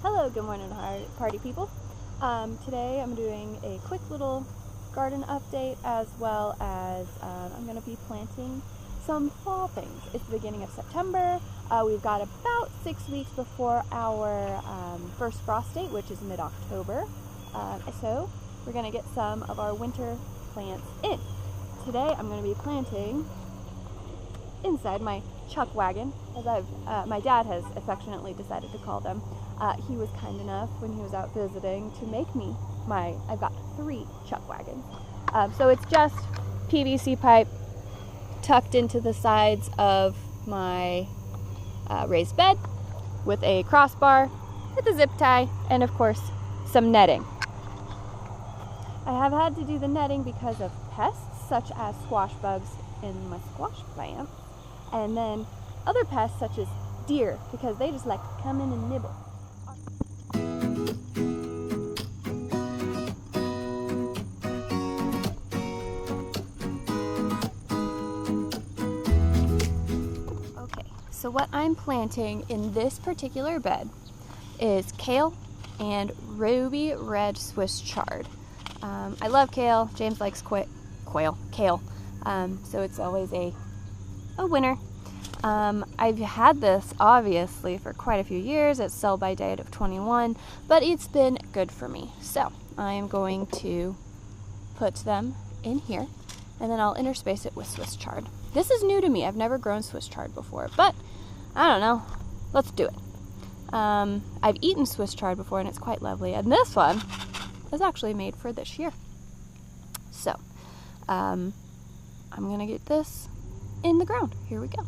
Hello, good morning, party people. Today I'm doing a quick little garden update, as well as I'm going to be planting some fall things. It's the beginning of September. We've got about 6 weeks before our first frost date, which is mid-October. So we're going to get some of our winter plants in. Today I'm going to be planting inside my chuck wagon, as my dad has affectionately decided to call them. He was kind enough when he was out visiting to make me I've got 3 chuck wagons. So it's just PVC pipe tucked into the sides of my raised bed with a crossbar, with a zip tie, and of course some netting. I have had to do the netting because of pests such as squash bugs in my squash plant, and then other pests such as deer, because they just like to come in and nibble. Okay, so what I'm planting in this particular bed is kale and ruby red Swiss chard. I love kale. James likes kale. So it's always a winner. I've had this obviously for quite a few years. It's sell by date of 21, but it's been good for me. So I am going to put them in here, and then I'll interspace it with Swiss chard. This is new to me. I've never grown Swiss chard before, but I don't know. Let's do it. I've eaten Swiss chard before, and it's quite lovely. And this one is actually made for this year. So I'm going to get this in the ground. Here we go.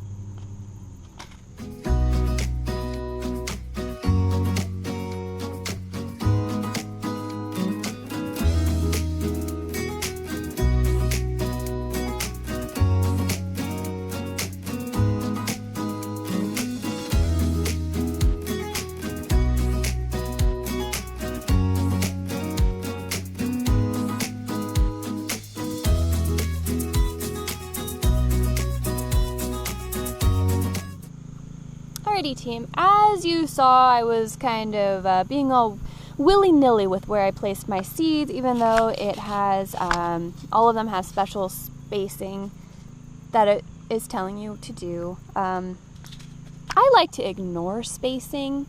Alrighty team, as you saw, I was kind of being all willy-nilly with where I placed my seeds, even though it has, all of them have special spacing that it is telling you to do. I like to ignore spacing,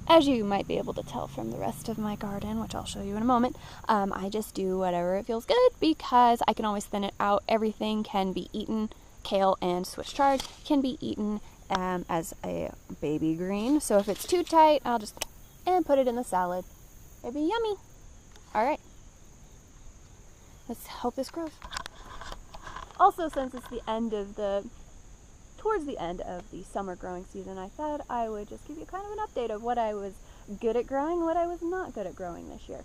as you might be able to tell from the rest of my garden, which I'll show you in a moment. I just do whatever it feels good, because I can always thin it out. Everything can be eaten. Kale and Swiss chard can be eaten as a baby green. So if it's too tight, I'll just put it in the salad. It'd be yummy. All right, let's hope this grows. Also, since it's towards the end of the summer growing season, I thought I would just give you kind of an update of what I was good at growing, what I was not good at growing this year.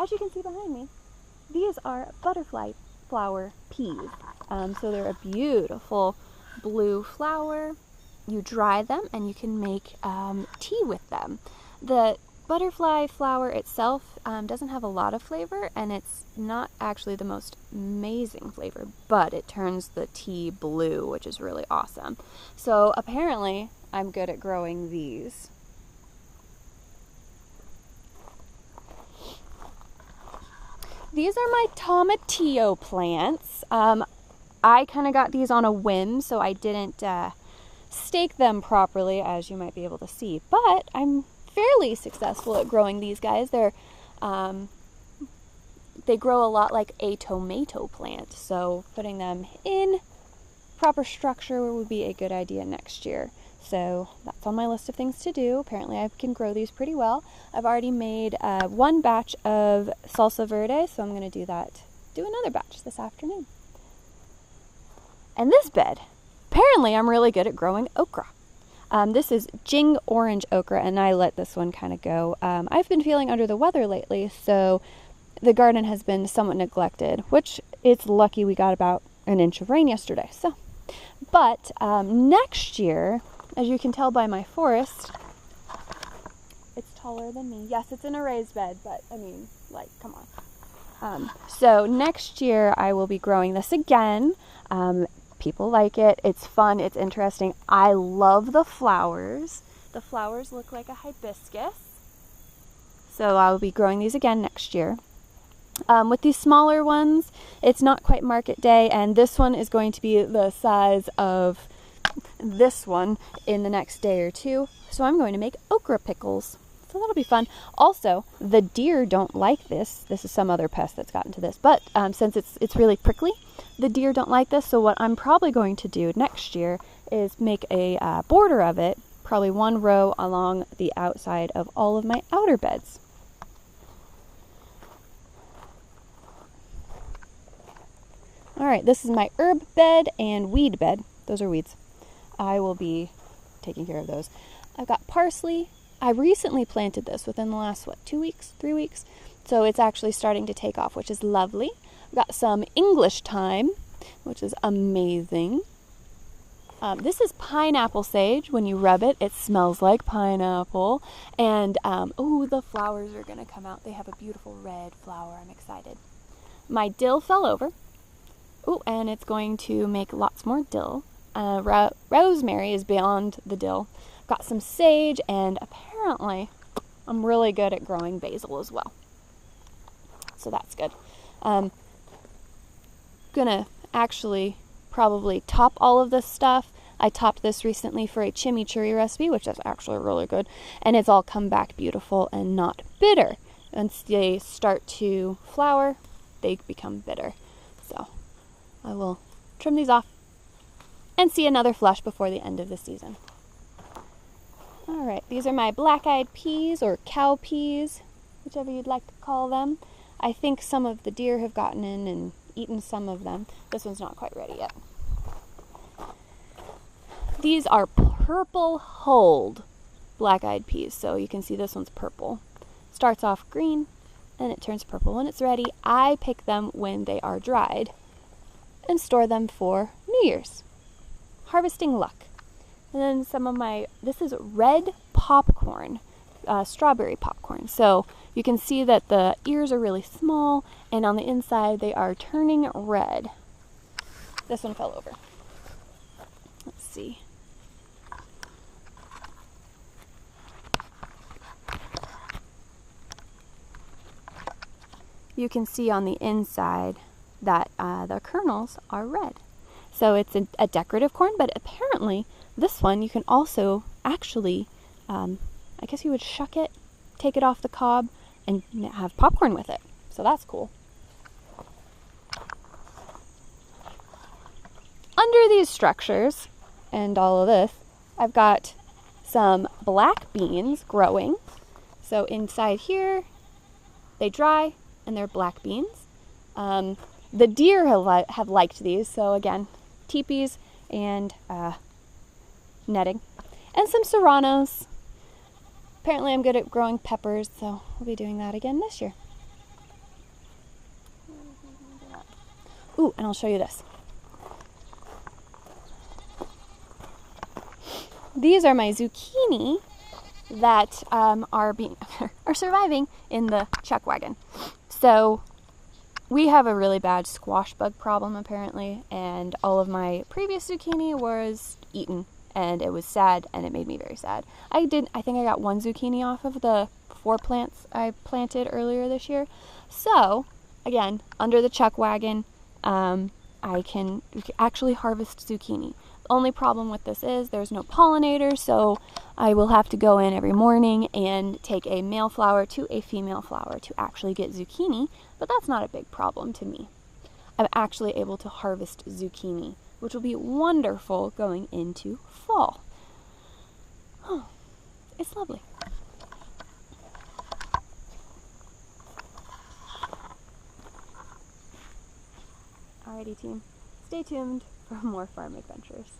As you can see behind me, these are butterfly flower peas. So they're a beautiful blue flower. You dry them and you can make tea with them. The butterfly flower itself doesn't have a lot of flavor, and it's not actually the most amazing flavor, but it turns the tea blue, which is really awesome. So apparently I'm good at growing these. These are my tomatillo plants. I kind of got these on a whim, so I didn't stake them properly, as you might be able to see, but I'm fairly successful at growing these guys. They grow a lot like a tomato plant, so putting them in proper structure would be a good idea next year. So that's on my list of things to do. Apparently I can grow these pretty well. I've already made 1 batch of salsa verde, so I'm going to do another batch this afternoon. And this bed, apparently I'm really good at growing okra. This is Jing orange okra, and I let this one kind of go. I've been feeling under the weather lately, so the garden has been somewhat neglected, which it's lucky we got about an inch of rain yesterday. But next year, as you can tell by my forest, it's taller than me. Yes, it's in a raised bed, but I mean, like, come on. So next year I will be growing this again. People like it. It's fun. It's interesting. I love the flowers. The flowers look like a hibiscus. So I'll be growing these again next year. With these smaller ones, it's not quite market day, and this one is going to be the size of this one in the next day or two. So I'm going to make okra pickles. So that'll be fun. Also, the deer don't like this. This is some other pest that's gotten to this, but since it's really prickly, the deer don't like this. So what I'm probably going to do next year is make a border of it, probably one row along the outside of all of my outer beds. All right, this is my herb bed and weed bed. Those are weeds. I will be taking care of those. I've got parsley. I recently planted this within the last, 2 weeks, 3 weeks. So it's actually starting to take off, which is lovely. I've got some English thyme, which is amazing. This is pineapple sage. When you rub it, it smells like pineapple. And, the flowers are going to come out. They have a beautiful red flower. I'm excited. My dill fell over. Oh, and it's going to make lots more dill. Rosemary is beyond the dill. Got some sage, and apparently I'm really good at growing basil as well. So that's good. Gonna actually probably top all of this stuff. I topped this recently for a chimichurri recipe, which is actually really good. And it's all come back beautiful and not bitter. Once they start to flower, they become bitter. So I will trim these off and see another flush before the end of the season. All right, these are my black-eyed peas or cow peas, whichever you'd like to call them. I think some of the deer have gotten in and eaten some of them. This one's not quite ready yet. These are purple hulled black-eyed peas, so you can see this one's purple. Starts off green and it turns purple when it's ready. I pick them when they are dried and store them for New Year's. Harvesting luck. And then some of this is red popcorn, strawberry popcorn. So you can see that the ears are really small, and on the inside they are turning red. This one fell over. Let's see. You can see on the inside that the kernels are red. So it's a decorative corn, but apparently this one you can also actually, I guess you would shuck it, take it off the cob, and have popcorn with it. So that's cool. Under these structures and all of this, I've got some black beans growing. So inside here, they dry and they're black beans. The deer have liked these, so again, teepees and netting. And some serranos. Apparently I'm good at growing peppers, so we'll be doing that again this year. Ooh, and I'll show you this. These are my zucchini that are surviving in the chuck wagon. So we have a really bad squash bug problem apparently, and all of my previous zucchini was eaten, and it was sad, and it made me very sad. I think I got one zucchini off of the 4 plants I planted earlier this year. So again, under the chuck wagon, I can actually harvest zucchini. The only problem with this is there's no pollinator, so I will have to go in every morning and take a male flower to a female flower to actually get zucchini, but that's not a big problem to me. I'm actually able to harvest zucchini, which will be wonderful going into fall. Oh, it's lovely. Alrighty team, stay tuned for more farm adventures.